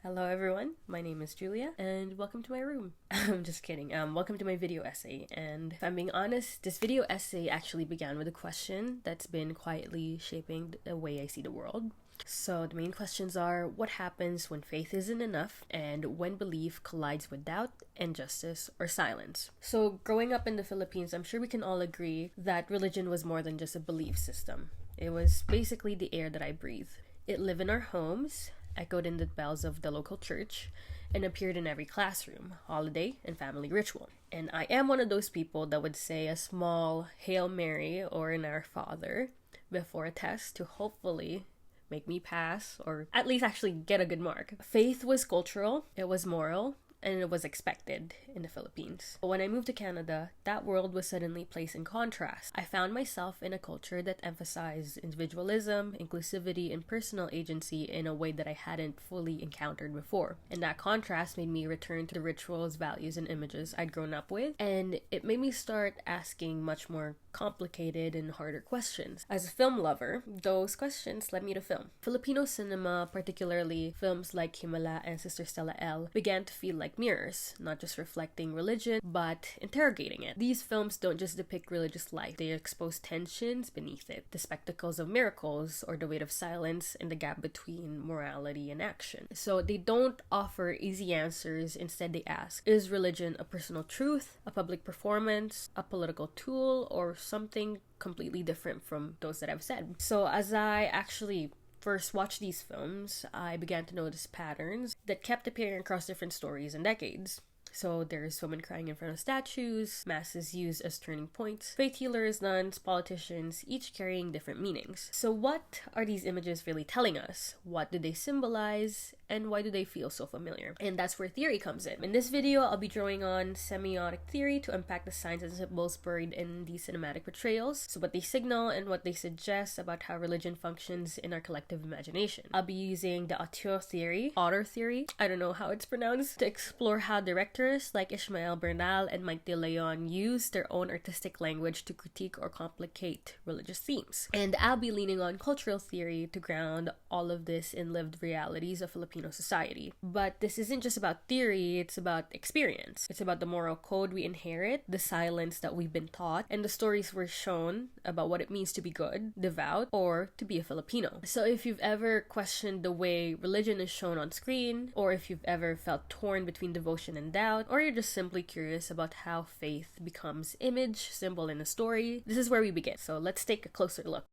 Hello everyone, my name is Julia and welcome to my room. I'm just kidding. Welcome to my video essay, and if I'm being honest, this video essay actually began with a question that's been quietly shaping the way I see the world. So the main questions are: what happens when faith isn't enough, and when belief collides with doubt, injustice, or silence? So growing up in the Philippines, I'm sure we can all agree that religion was more than just a belief system. It was basically the air that I breathe. It lived in our homes, echoed in the bells of the local church, and appeared in every classroom, holiday, and family ritual. And I am one of those people that would say a small Hail Mary or an Our Father before a test to hopefully make me pass, or at least actually get a good mark. Faith was cultural, it was moral, and it was expected in the Philippines. But when I moved to Canada, that world was suddenly placed in contrast. I found myself in a culture that emphasized individualism, inclusivity, and personal agency in a way that I hadn't fully encountered before. And that contrast made me return to the rituals, values, and images I'd grown up with, and it made me start asking much more complicated and harder questions. As a film lover, those questions led me to film. Filipino cinema, particularly films like Himala and Sister Stella L, began to feel like mirrors, not just reflecting religion, but interrogating it. These films don't just depict religious life, they expose tensions beneath it, the spectacles of miracles, or the weight of silence, and the gap between morality and action. So they don't offer easy answers, instead they ask, is religion a personal truth, a public performance, a political tool, or something completely different from those that I've said? So as I actually first watched these films, I began to notice patterns that kept appearing across different stories and decades. So there's women crying in front of statues, masses used as turning points, faith healers, nuns, politicians, each carrying different meanings. So what are these images really telling us? What do they symbolize? And why do they feel so familiar? And that's where theory comes in. In this video, I'll be drawing on semiotic theory to unpack the signs and symbols buried in these cinematic portrayals, so what they signal and what they suggest about how religion functions in our collective imagination. I'll be using the auteur theory, I don't know how it's pronounced, to explore how directors like Ishmael Bernal and Mike De Leon use their own artistic language to critique or complicate religious themes. And I'll be leaning on cultural theory to ground all of this in lived realities of Filipino society. But this isn't just about theory, it's about experience. It's about the moral code we inherit, the silence that we've been taught, and the stories we're shown about what it means to be good, devout, or to be a Filipino. So if you've ever questioned the way religion is shown on screen, or if you've ever felt torn between devotion and doubt, or you're just simply curious about how faith becomes image, symbol in a story, this is where we begin. So let's take a closer look.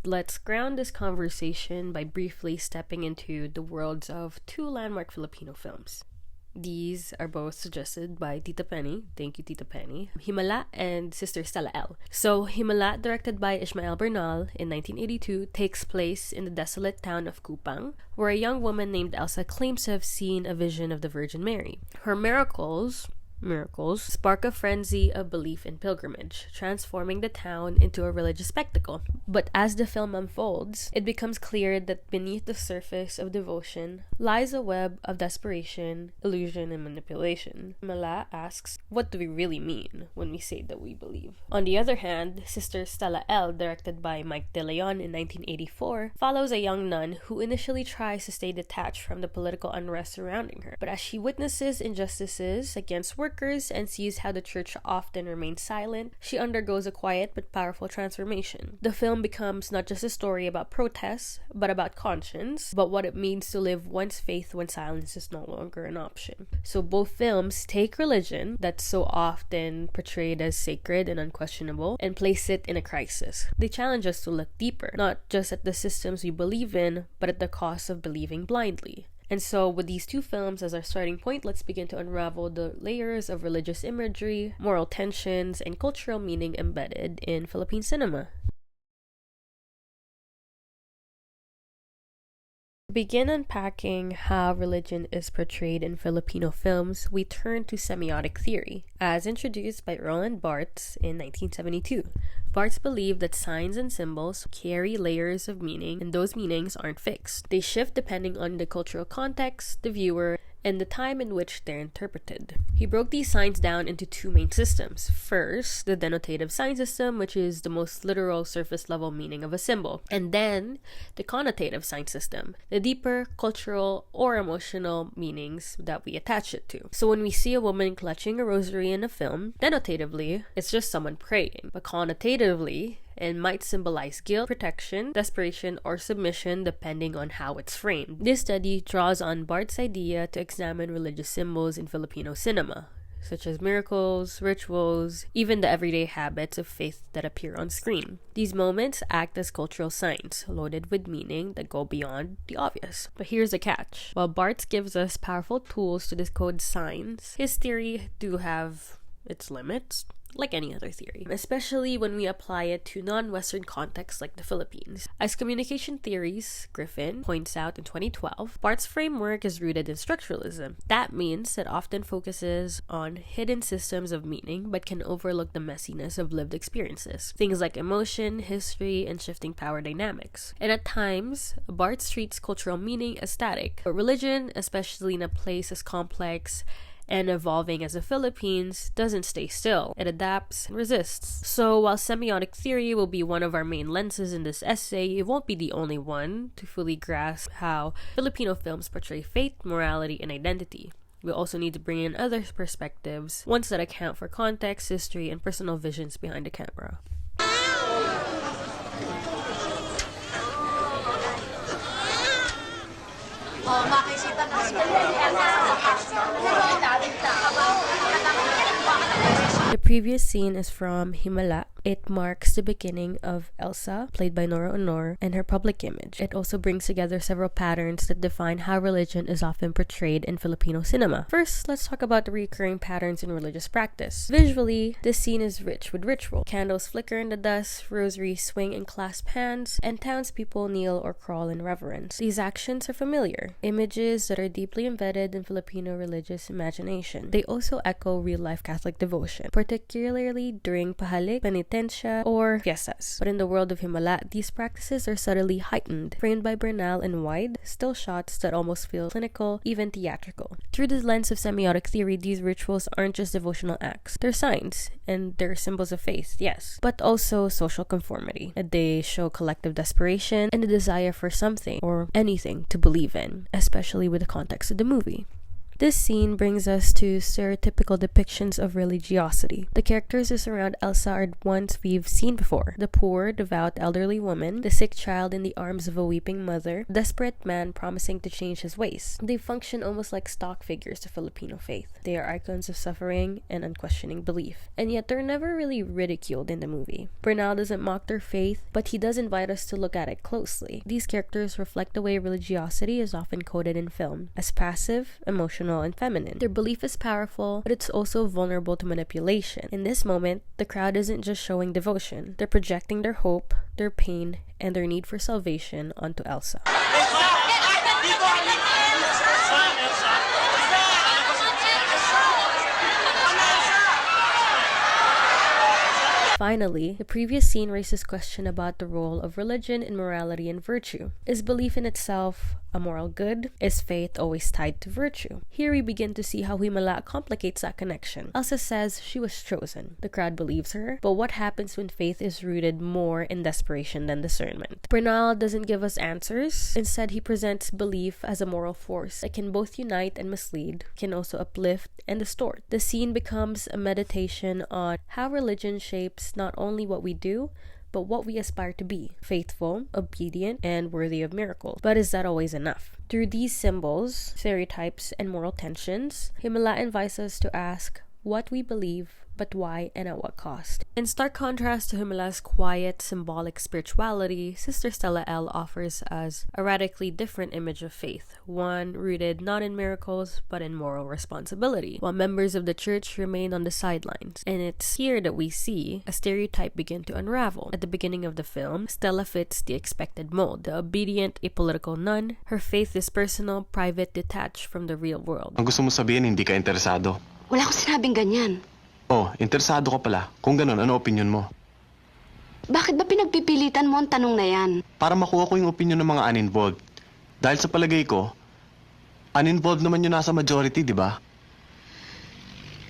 Let's ground this conversation by briefly stepping into the worlds of two landmark Filipino films. These are both suggested by Tita Penny, thank you Tita Penny, Himala and Sister Stella L. So Himala, directed by Ishmael Bernal in 1982, takes place in the desolate town of Kupang, where a young woman named Elsa claims to have seen a vision of the Virgin Mary. Her miracles spark a frenzy of belief and pilgrimage, transforming the town into a religious spectacle. But as the film unfolds, it becomes clear that beneath the surface of devotion lies a web of desperation, illusion, and manipulation. Mala asks, what do we really mean when we say that we believe? On the other hand, Sister Stella L, directed by Mike De Leon in 1984, follows a young nun who initially tries to stay detached from the political unrest surrounding her. But as she witnesses injustices against workers and sees how the church often remains silent, she undergoes a quiet but powerful transformation. The film becomes not just a story about protests, but about conscience, about what it means to live one's faith when silence is no longer an option. So both films take religion, that's so often portrayed as sacred and unquestionable, and place it in a crisis. They challenge us to look deeper, not just at the systems we believe in, but at the cost of believing blindly. And so with these two films as our starting point, let's begin to unravel the layers of religious imagery, moral tensions, and cultural meaning embedded in Philippine cinema. To begin unpacking how religion is portrayed in Filipino films, we turn to semiotic theory, as introduced by Roland Barthes in 1972. Barthes believed that signs and symbols carry layers of meaning, and those meanings aren't fixed. They shift depending on the cultural context, the viewer, and the time in which they're interpreted. He broke these signs down into two main systems. First, the denotative sign system, which is the most literal surface level meaning of a symbol, and then the connotative sign system, the deeper cultural or emotional meanings that we attach it to. So when we see a woman clutching a rosary in a film, denotatively, it's just someone praying, but connotatively, it might symbolize guilt, protection, desperation, or submission depending on how it's framed. This study draws on Bart's idea to examine religious symbols in Filipino cinema, such as miracles, rituals, even the everyday habits of faith that appear on screen. These moments act as cultural signs, loaded with meaning that go beyond the obvious. But here's the catch. While Bart's gives us powerful tools to decode signs, his theory do have its limits, like any other theory, especially when we apply it to non-Western contexts like the Philippines. As communication theories, Griffin points out in 2012, Bart's framework is rooted in structuralism. That means it often focuses on hidden systems of meaning but can overlook the messiness of lived experiences, things like emotion, history, and shifting power dynamics. And at times, Bart's treats cultural meaning as static, but religion, especially in a place as complex and evolving as the Philippines, doesn't stay still. It adapts and resists. So while semiotic theory will be one of our main lenses in this essay, it won't be the only one to fully grasp how Filipino films portray faith, morality, and identity. We also need to bring in other perspectives, ones that account for context, history, and personal visions behind the camera. The previous scene is from Himala. It marks the beginning of Elsa, played by Nora Honor, and her public image. It also brings together several patterns that define how religion is often portrayed in Filipino cinema. First, let's talk about the recurring patterns in religious practice. Visually, this scene is rich with ritual. Candles flicker in the dusk, rosaries swing and clasp hands, and townspeople kneel or crawl in reverence. These actions are familiar, images that are deeply embedded in Filipino religious imagination. They also echo real-life Catholic devotion, particularly during pahalik, penitensya, or fiestas. But in the world of Himala, these practices are subtly heightened, framed by Bernal and wide, still shots that almost feel clinical, even theatrical. Through the lens of semiotic theory, these rituals aren't just devotional acts. They're signs, and they're symbols of faith, yes, but also social conformity. They show collective desperation and the desire for something or anything to believe in, especially with the context of the movie. This scene brings us to stereotypical depictions of religiosity. The characters who surround Elsa are ones we've seen before. The poor, devout elderly woman, the sick child in the arms of a weeping mother, the desperate man promising to change his ways. They function almost like stock figures of Filipino faith. They are icons of suffering and unquestioning belief. And yet they're never really ridiculed in the movie. Bernal doesn't mock their faith, but he does invite us to look at it closely. These characters reflect the way religiosity is often coded in film, as passive, emotional, and feminine. Their belief is powerful, but it's also vulnerable to manipulation. In this moment, the crowd isn't just showing devotion. They're projecting their hope, their pain, and their need for salvation onto Elsa. Finally, the previous scene raises question about the role of religion in morality and virtue. Is belief in itself a moral good? Is faith always tied to virtue? Here we begin to see how Himala complicates that connection. Elsa says she was chosen. The crowd believes her, but what happens when faith is rooted more in desperation than discernment? Bernal doesn't give us answers. Instead, he presents belief as a moral force that can both unite and mislead, can also uplift and distort. The scene becomes a meditation on how religion shapes not only what we do, but what we aspire to be: faithful, obedient, and worthy of miracles. But is that always enough? Through these symbols, stereotypes, and moral tensions, Himala invites us to ask what we believe, but why and at what cost. In stark contrast to Himala's quiet, symbolic spirituality, Sister Stella L offers us a radically different image of faith, one rooted not in miracles, but in moral responsibility, while members of the church remain on the sidelines. And it's here that we see a stereotype begin to unravel. At the beginning of the film, Stella fits the expected mold: the obedient, apolitical nun. Her faith is personal, private, detached from the real world. Ang gusto mo sabihin, hindi ka interesado? Wala akong sinabing ganyan. Oh, interesado ka pala. Kung ganun, ano opinion mo? Bakit ba pinagpipilitan mo ang tanong na yan? Para makuha ko yung opinion ng mga uninvolved. Dahil sa palagay ko, Uninvolved naman yung nasa majority, di ba?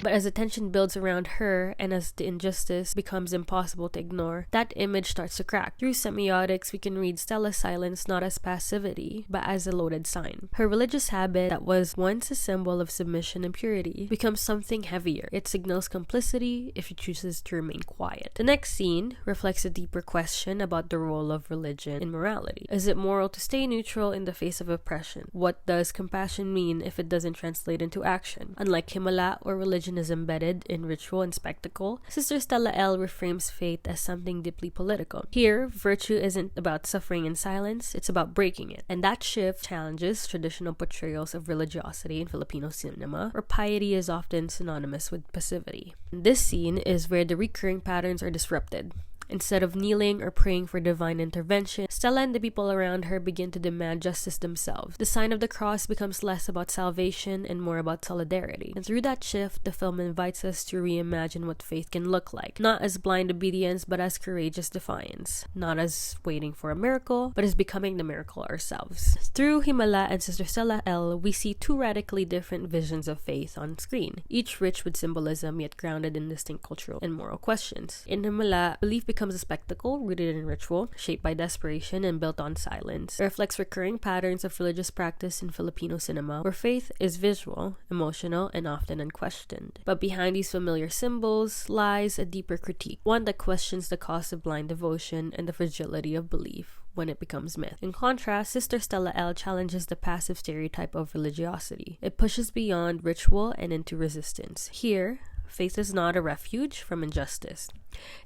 But as the tension builds around her and as the injustice becomes impossible to ignore, that image starts to crack. Through semiotics, we can read Stella's silence not as passivity, but as a loaded sign. Her religious habit that was once a symbol of submission and purity becomes something heavier. It signals complicity if she chooses to remain quiet. The next scene reflects a deeper question about the role of religion in morality. Is it moral to stay neutral in the face of oppression? What does compassion mean if it doesn't translate into action? Unlike Himala, or religion is embedded in ritual and spectacle, Sister Stella L reframes faith as something deeply political. Here, virtue isn't about suffering in silence, it's about breaking it. And that shift challenges traditional portrayals of religiosity in Filipino cinema, where piety is often synonymous with passivity. This scene is where the recurring patterns are disrupted. Instead of kneeling or praying for divine intervention, Stella and the people around her begin to demand justice themselves. The sign of the cross becomes less about salvation and more about solidarity. And through that shift, the film invites us to reimagine what faith can look like. Not as blind obedience, but as courageous defiance. Not as waiting for a miracle, but as becoming the miracle ourselves. Through Himala and Sister Stella L, we see two radically different visions of faith on screen, each rich with symbolism yet grounded in distinct cultural and moral questions. In Himala, belief becomes a spectacle rooted in ritual, shaped by desperation and built on silence. It reflects recurring patterns of religious practice in Filipino cinema, where faith is visual, emotional, and often unquestioned. But behind these familiar symbols lies a deeper critique, one that questions the cost of blind devotion and the fragility of belief when it becomes myth. In contrast, Sister Stella L challenges the passive stereotype of religiosity. It pushes beyond ritual and into resistance. Here, faith is not a refuge from injustice.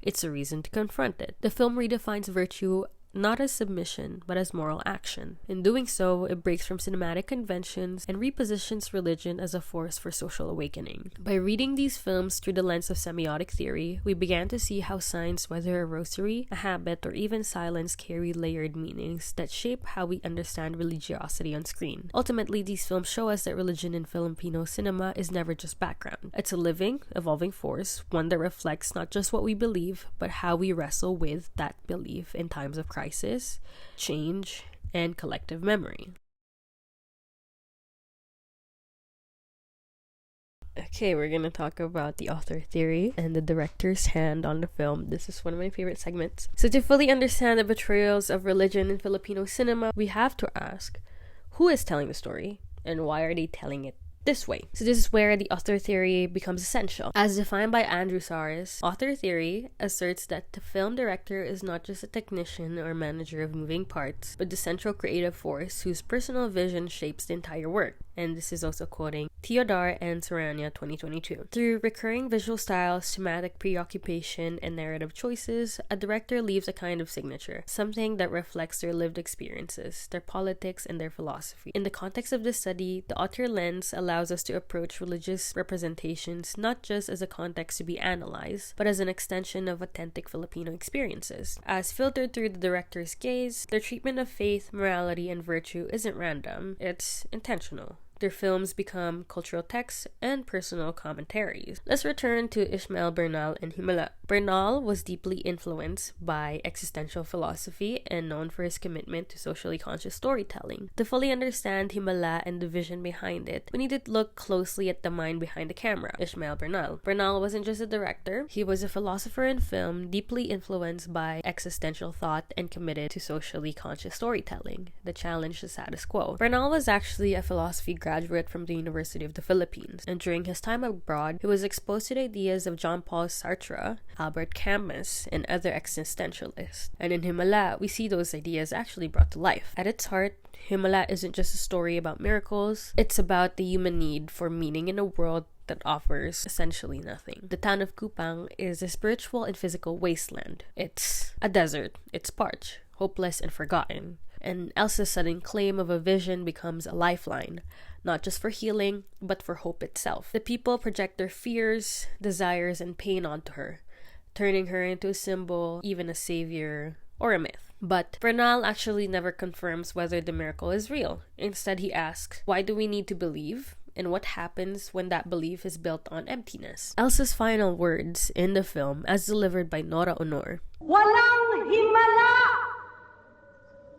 It's a reason to confront it. The film redefines virtue not as submission, but as moral action. In doing so, it breaks from cinematic conventions and repositions religion as a force for social awakening. By reading these films through the lens of semiotic theory, we began to see how signs, whether a rosary, a habit, or even silence, carry layered meanings that shape how we understand religiosity on screen. Ultimately, these films show us that religion in Filipino cinema is never just background. It's a living, evolving force, one that reflects not just what we believe, but how we wrestle with that belief in times of crisis, change, and collective memory. Okay, we're gonna talk about the author theory and the director's hand on the film. This is one of my favorite segments. So to fully understand the portrayals of religion in Filipino cinema, we have to ask, who is telling the story and why are they telling it this way? So this is where the author theory becomes essential. As defined by Andrew Saris, author theory asserts that the film director is not just a technician or manager of moving parts, but the central creative force whose personal vision shapes the entire work. And this is also quoting Theodore and Sarania 2022. Through recurring visual styles, thematic preoccupation, and narrative choices, a director leaves a kind of signature, something that reflects their lived experiences, their politics, and their philosophy. In the context of this study, the author lens allows us to approach religious representations not just as a context to be analyzed, but as an extension of authentic Filipino experiences. As filtered through the director's gaze, their treatment of faith, morality, and virtue isn't random, it's intentional. Their films become cultural texts and personal commentaries. Let's return to Ishmael Bernal and Himala. Bernal was deeply influenced by existential philosophy and known for his commitment to socially conscious storytelling. To fully understand Himala and the vision behind it, we need to look closely at the mind behind the camera, Ishmael Bernal. Bernal wasn't just a director, he was a philosopher in film, deeply influenced by existential thought and committed to socially conscious storytelling, that challenged the status quo. Bernal was actually a philosophy graduate from the University of the Philippines, and during his time abroad, he was exposed to the ideas of Jean-Paul Sartre, Albert Camus, and other existentialists. And in Himala, we see those ideas actually brought to life. At its heart, Himala isn't just a story about miracles, it's about the human need for meaning in a world that offers essentially nothing. The town of Kupang is a spiritual and physical wasteland. It's a desert, it's parched, hopeless, and forgotten. And Elsa's sudden claim of a vision becomes a lifeline, not just for healing, but for hope itself. The people project their fears, desires, and pain onto her, turning her into a symbol, even a savior, or a myth. But Bernal actually never confirms whether the miracle is real. Instead, he asks, why do we need to believe? And what happens when that belief is built on emptiness? Elsa's final words in the film, as delivered by Nora Honor, Walang himala!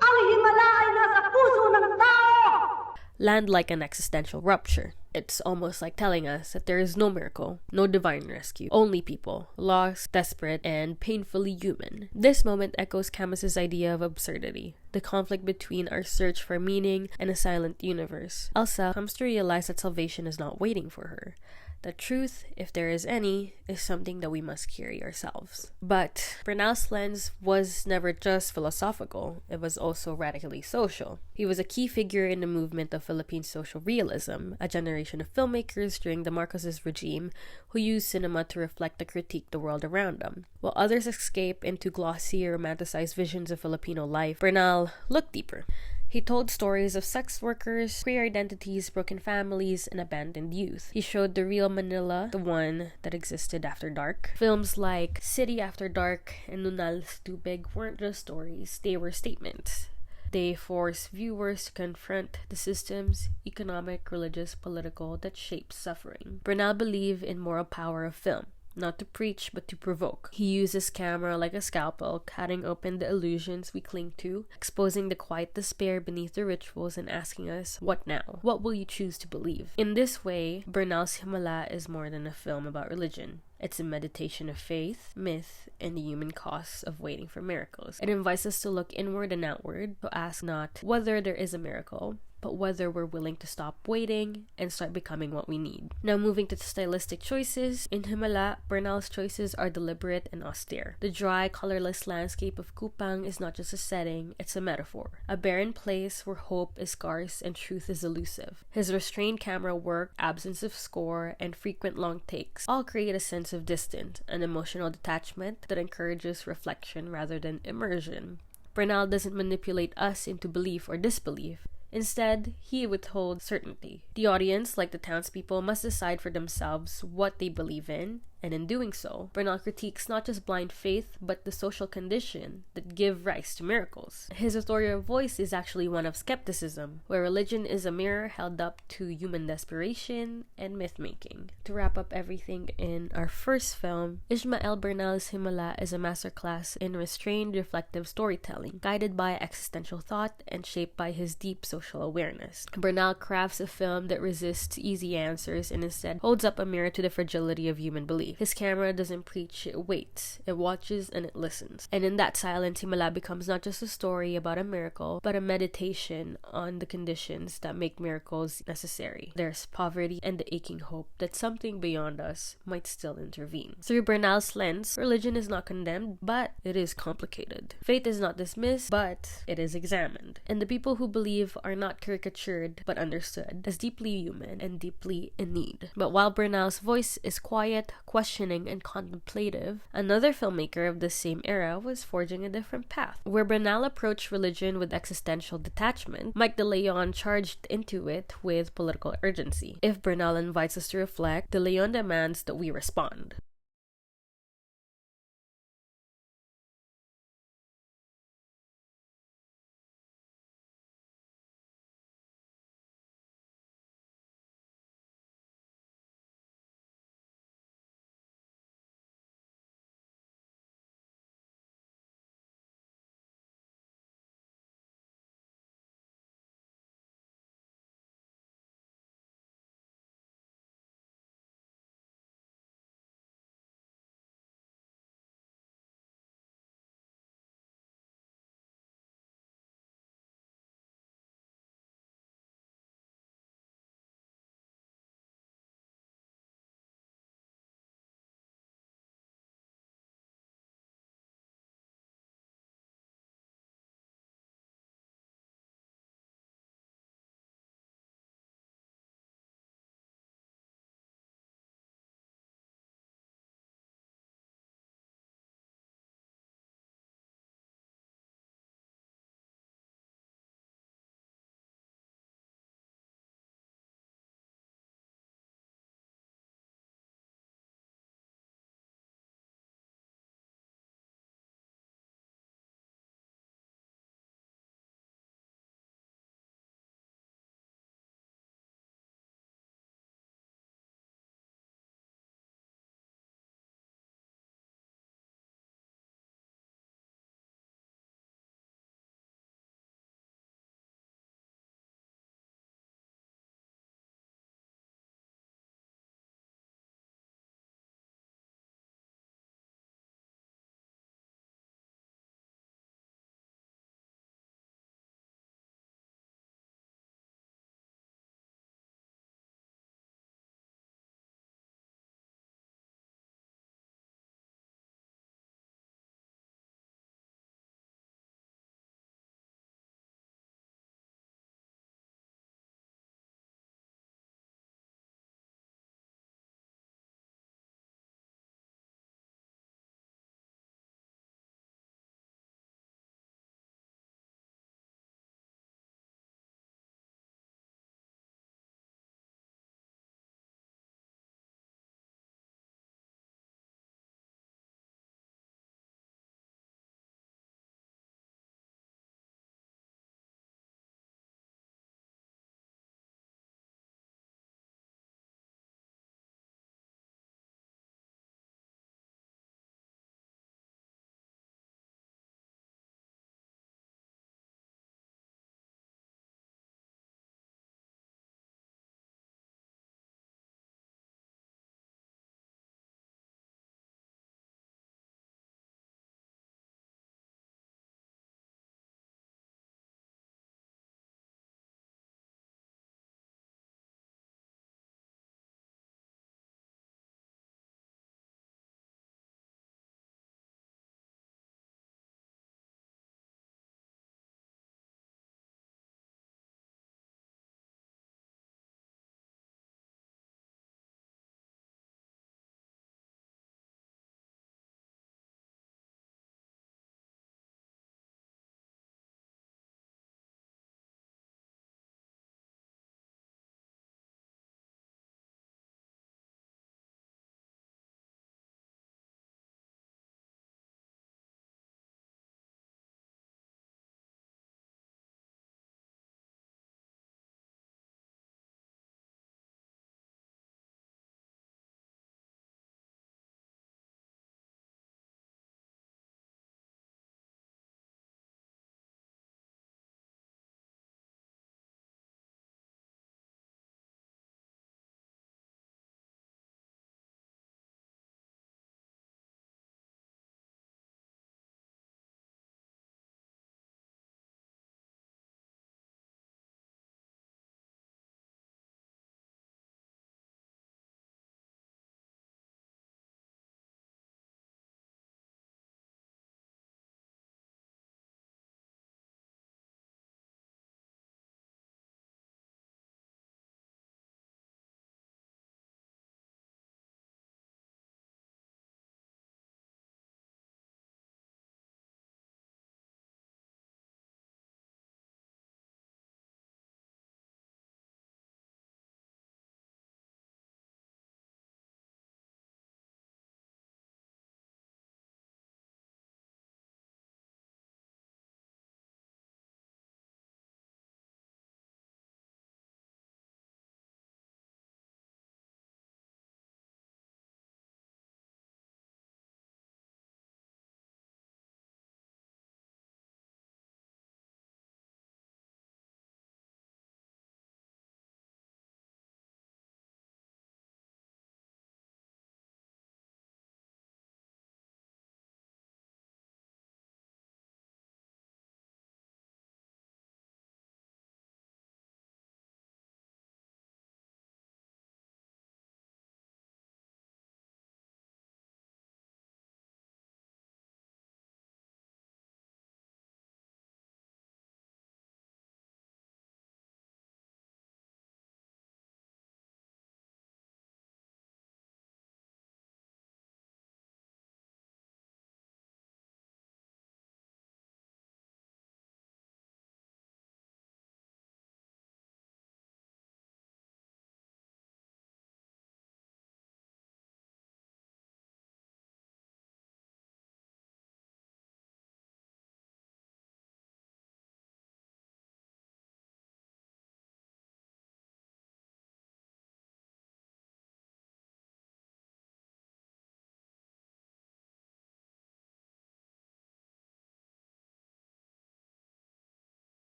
Ang himala ay nasa puso ng tao! land like an existential rupture. It's almost like telling us that there is no miracle, no divine rescue, only people, lost, desperate, and painfully human. This moment echoes Camus's idea of absurdity, the conflict between our search for meaning and a silent universe. Elsa comes to realize that salvation is not waiting for her. The truth, if there is any, is something that we must carry ourselves. But Bernal's lens was never just philosophical, it was also radically social. He was a key figure in the movement of Philippine social realism, a generation of filmmakers during the Marcoses regime who used cinema to reflect and critique the world around them. While others escape into glossy, romanticized visions of Filipino life, Bernal looked deeper. He told stories of sex workers, queer identities, broken families, and abandoned youth. He showed the real Manila, the one that existed after dark. Films like City After Dark and Nunal's Tubig weren't just stories, they were statements. They forced viewers to confront the systems, economic, religious, political, that shape suffering. Bernal believed in moral power of film. Not to preach, but to provoke. He uses camera like a scalpel, cutting open the illusions we cling to, exposing the quiet despair beneath the rituals and asking us, what now? What will you choose to believe? In this way, Bernal's Himala is more than a film about religion. It's a meditation of faith, myth, and the human costs of waiting for miracles. It invites us to look inward and outward, to ask not whether there is a miracle, but whether we're willing to stop waiting and start becoming what we need. Now moving to the stylistic choices, in Himala, Bernal's choices are deliberate and austere. The dry, colorless landscape of Kupang is not just a setting, it's a metaphor. A barren place where hope is scarce and truth is elusive. His restrained camera work, absence of score, and frequent long takes all create a sense of distance, an emotional detachment that encourages reflection rather than immersion. Bernal doesn't manipulate us into belief or disbelief. Instead, he withholds certainty. The audience, like the townspeople, must decide for themselves what they believe in, and in doing so, Bernal critiques not just blind faith, but the social condition that give rise to miracles. His authorial voice is actually one of skepticism, where religion is a mirror held up to human desperation and myth-making. To wrap up everything in our first film, Ismael Bernal's Himala is a masterclass in restrained, reflective storytelling, guided by existential thought and shaped by his deep social awareness. Bernal crafts a film that resists easy answers and instead holds up a mirror to the fragility of human belief. His camera doesn't preach, it waits, it watches, and it listens. And in that silence, Himala becomes not just a story about a miracle, but a meditation on the conditions that make miracles necessary. There's poverty and the aching hope that something beyond us might still intervene. Through Bernal's lens, religion is not condemned, but it is complicated. Faith is not dismissed, but it is examined. And the people who believe are not caricatured, but understood as deeply human and deeply in need. But while Bernal's voice is quiet, questioning, and contemplative, another filmmaker of the same era was forging a different path. Where Bernal approached religion with existential detachment, Mike De Leon charged into it with political urgency. If Bernal invites us to reflect, De Leon demands that we respond.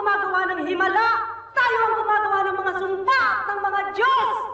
gumagawa ng himala! Tayo ang gumagawa ng mga sumpa ng mga Diyos!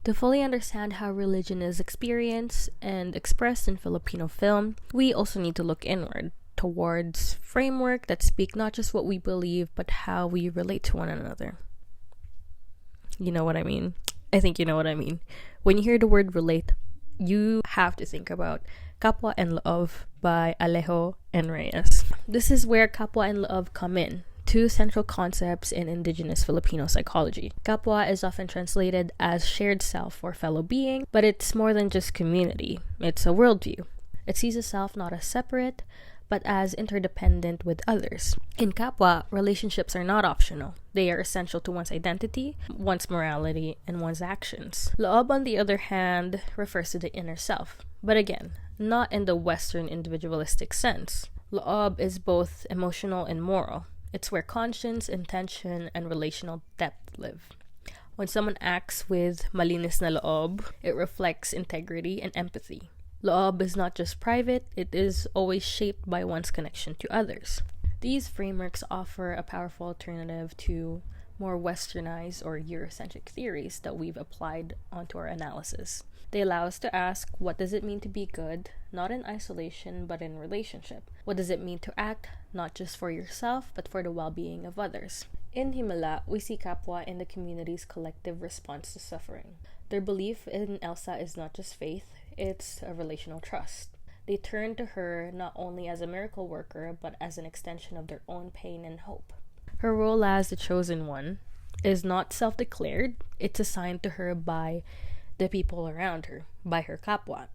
To fully understand how religion is experienced and expressed in Filipino film, we also need to look inward towards framework that speak not just what we believe, but how we relate to one another. You know what I mean? I think you know what I mean. When you hear the word relate, you have to think about Kapwa and Loob by Alejo and Reyes. This is where Kapwa and Loob come in, two central concepts in indigenous Filipino psychology. Kapwa is often translated as shared self or fellow being, but it's more than just community. It's a worldview. It sees a self not as separate, but as interdependent with others. In Kapwa, relationships are not optional. They are essential to one's identity, one's morality, and one's actions. Loob, on the other hand, refers to the inner self, but again, not in the Western individualistic sense. Loob is both emotional and moral. It's where conscience, intention, and relational depth live. When someone acts with malinis na loob, it reflects integrity and empathy. Loob is not just private, it is always shaped by one's connection to others. These frameworks offer a powerful alternative to more westernized or Eurocentric theories that we've applied onto our analysis. They allow us to ask, what does it mean to be good, not in isolation, but in relationship? What does it mean to act, not just for yourself, but for the well-being of others? In Himala, we see Kapwa in the community's collective response to suffering. Their belief in Elsa is not just faith, it's a relational trust. They turn to her not only as a miracle worker, but as an extension of their own pain and hope. Her role as the chosen one is not self-declared, it's assigned to her by the people around her, by her Kapwa.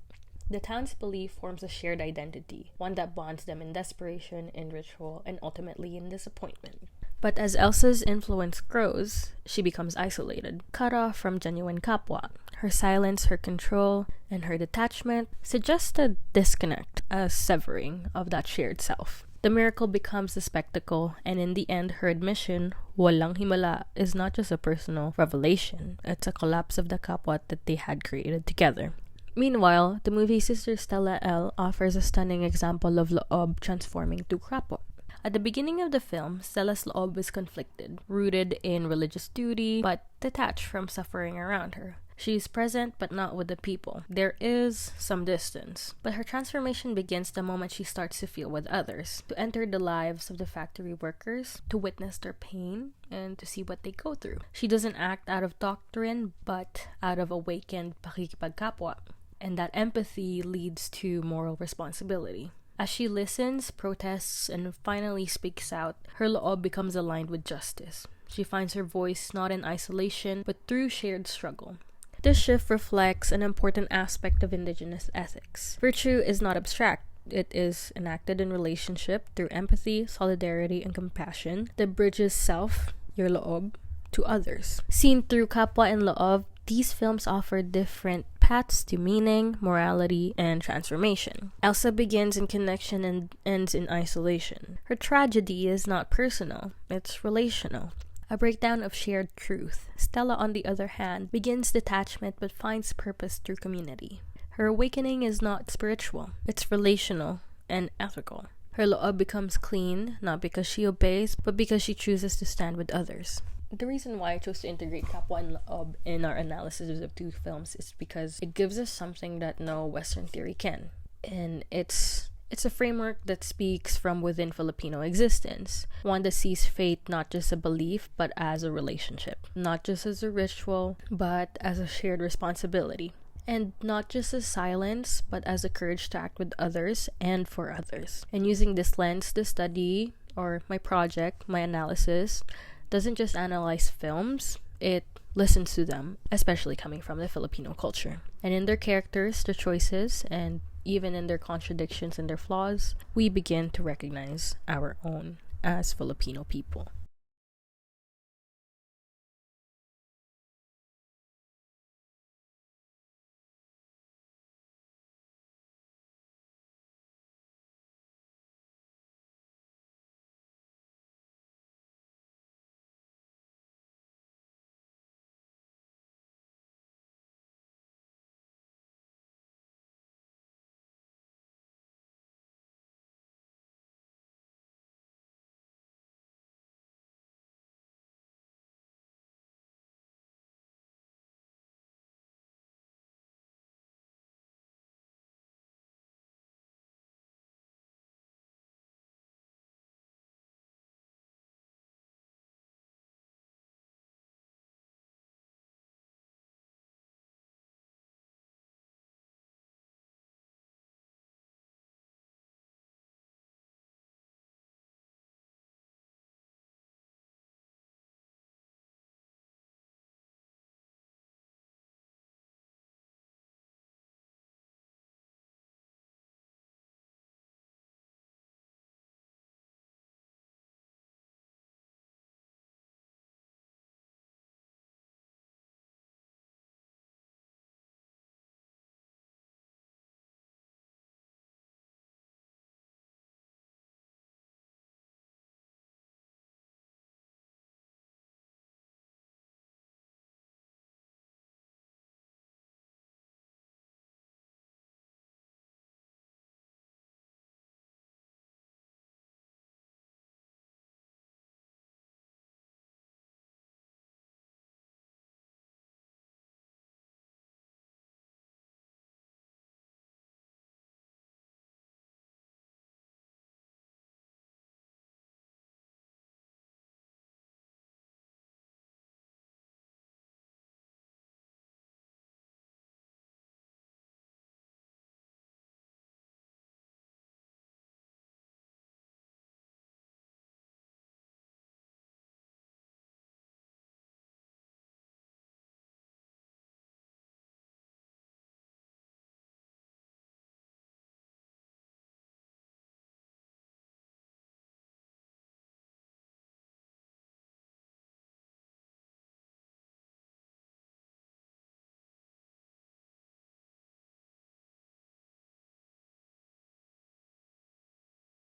The town's belief forms a shared identity, one that bonds them in desperation, in ritual, and ultimately in disappointment. But as Elsa's influence grows, she becomes isolated, cut off from genuine Kapwa. Her silence, her control, and her detachment suggest a disconnect, a severing of that shared self. The miracle becomes a spectacle, and in the end, her admission, walang himala, is not just a personal revelation. It's a collapse of the Kapwa that they had created together. Meanwhile, the movie Sister Stella L offers a stunning example of Loob transforming to Kapwa. At the beginning of the film, Stella's Loob is conflicted, rooted in religious duty, but detached from suffering around her. She is present but not with the people. There is some distance. But her transformation begins the moment she starts to feel with others, to enter the lives of the factory workers, to witness their pain, and to see what they go through. She doesn't act out of doctrine, but out of awakened pakikipagkapwa. And that empathy leads to moral responsibility. As she listens, protests, and finally speaks out, her Loob becomes aligned with justice. She finds her voice not in isolation, but through shared struggle. This shift reflects an important aspect of indigenous ethics. Virtue is not abstract. It is enacted in relationship through empathy, solidarity, and compassion that bridges self, your Loob, to others. Seen through Kapwa and Loob, these films offer different paths to meaning, morality, and transformation. Elsa begins in connection and ends in isolation. Her tragedy is not personal, it's relational. A breakdown of shared truth. Stella, on the other hand, begins detachment but finds purpose through community. Her awakening is not spiritual, it's relational and ethical. Her Loob becomes clean, not because she obeys, but because she chooses to stand with others. The reason why I chose to integrate Kapwa and Loob in our analysis of the two films is because it gives us something that no Western theory can. And it's a framework that speaks from within Filipino existence. One that sees faith not just a belief, but as a relationship. Not just as a ritual, but as a shared responsibility. And not just as silence, but as a courage to act with others and for others. And using this lens, the study, or my project, my analysis, doesn't just analyze films, it listens to them, especially coming from the Filipino culture. And in their characters, their choices, and even in their contradictions and their flaws, we begin to recognize our own as Filipino people.